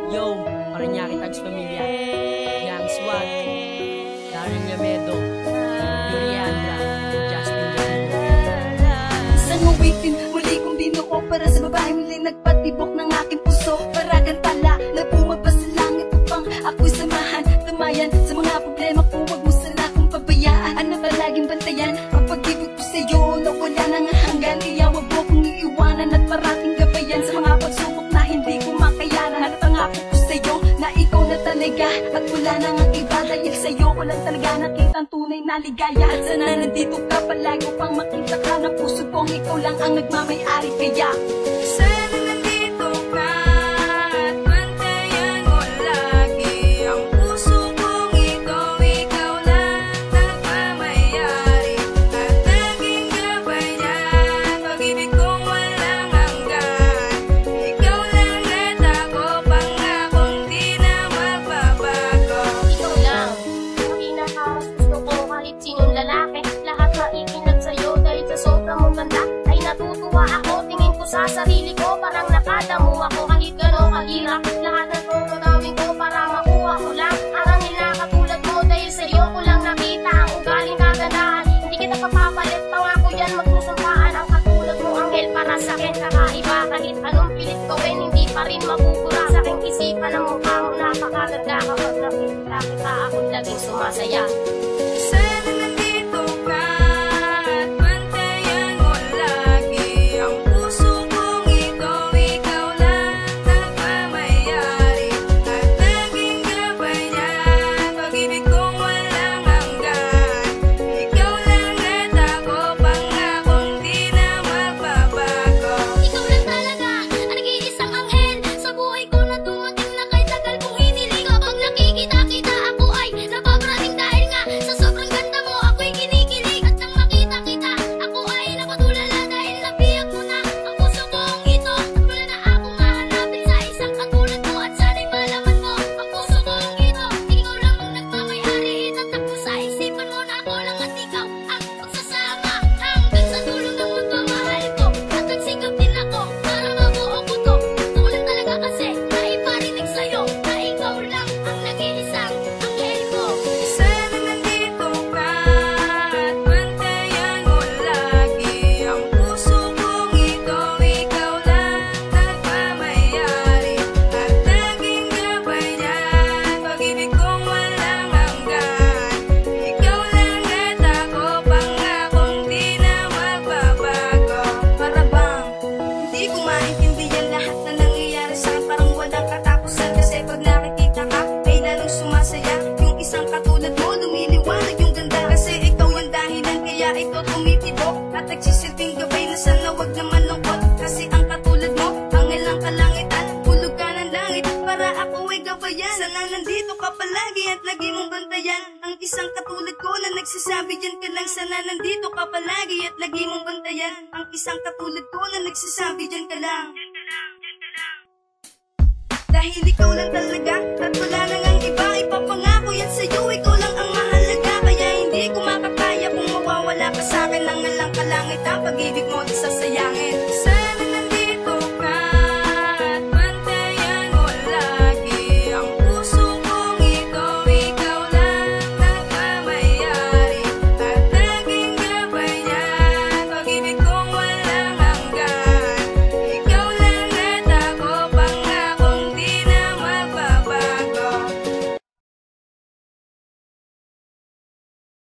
Yo, Parañaque Tags Pamilya, Yang Swag, Darren Yamedo, Yuriandra, Justin Jamuno. Isang awitin, muli kong binuko para sa babae muling nagpatibok ng aking puso. Paragang tala na bumaba sa langit upang ako'y samahan, tamayan sa mga problema ko. Huwag mo sana akong pabayaan, ano palaging bantayan ang pag-ibig ko sa'yo na wala nang hanggan. Kaya wag mo kong iiwanan at parating gabayan sa mga pagsubok na hindi ko makayanan. At pangako ko sa'yo na ikaw na talaga at wala nang ang iba. Dahil sa'yo ko lang talaga nakita ang tunay na ligaya. At sana nandito ka palagi upang makita ka ng puso kong ikaw lang ang nagmamay-ari. Kaya sana nandito ka at bantayan mo lagi ang puso kong ikaw lang nagmamay-ari. At naging gabayan, pag-ibig kong walang hanggan. Ikaw lang at ako, pangakong di na magbabago. Ikaw lang, ang pinakamas gusto ko kahit sinong lalaki. Lahat maikinag sa'yo dahil sa sobrang mong ganda. Ay natutuwa ako, tingin ko sa sarili ko, parang nakadamo ako kahit gano'ng kahirap. Lahat ng gagawin ko para makuha ko lang ang nila katulad mo. Dahil sa'yo ko lang nakita ang ugaling kagandahan. Hindi kita papapalit, pangako yan magsusumpaan. Ang katulad mo, anghel para sa'kin kakaiba. Kahit anong pilit gawin, hindi pa rin mabubura sa aking isipan. Ang mukha mo napakaganda, kapag nakita kita ako'y laging sumasaya. Sana nandito ka at bantayan mo lagi ang puso kong ikaw lang nagmamay-ari. At naging gabayan, pag-ibig kong walang hanggan. Ikaw lang at ako, pangakong di na magbabago. Ikaw lang talaga ang nag-iisang anghel sa buhay ko na dumating na kay tagal kong hiniling. Kapag nakikita-kita ako ay napaparating dahil nga sa sobrang ganda mo ako'y kinikilig. At nang makita kita ako ay napatulala dahil nabiyak mo na ang puso kong ito. At wala na akong mahanapin sa isang katulad mo. At sana'y malaman mo ang puso kong ito. Ikaw lang ang nagmamay-ari, itatak mo sa isipan mo na ako lang at ikaw ang magsasama hanggang sa dulo ng mundo. Mahal ko at nagsikap din ako para mabuo ko to. Gusto ko lang talaga kasi na iparinig sa'yo na ikaw lang ang nag-iisang anghel ko. Sana nandito ka at bantayan mo lagi ang puso kong ikaw lang nagmamay-ari. At naging gabayan, pag-ibig kong walang hanggan. Ikaw lang at ako, pangakong di na magbabago. Para bang hindi ko maintindihan lahat na nangyayari sa'kin, parang walang katapusan. Kasi pag nakikita ka ay lalong sumasaya. Yung isang katulad mo lumiliwanag yung ganda. Kasi ikaw yung dahilan kaya ito tumitibok at nagsisilbing gabay na sana wag naman lungkot. Kasi ang katulad mo anghel ang kalangitan, hulog ka ng langit para ako ay gabayan. Sana nandito ka palagi at lagi mong bantayan ang isang katulad ko na nagsasabi dyan ka lang. Sana nandito ka palagi at lagi mong bantayan ang isang katulad ko na nagsasabi dyan ka lang. Dahil ikaw lang talaga at wala nang ang iba. Ipapangako yan sa'yo, ikaw lang ang mahalaga. Kaya hindi ko makakaya kung mawawala ka sa'kin. Ang alang kalangit ang pag-ibig mo di sasayangin.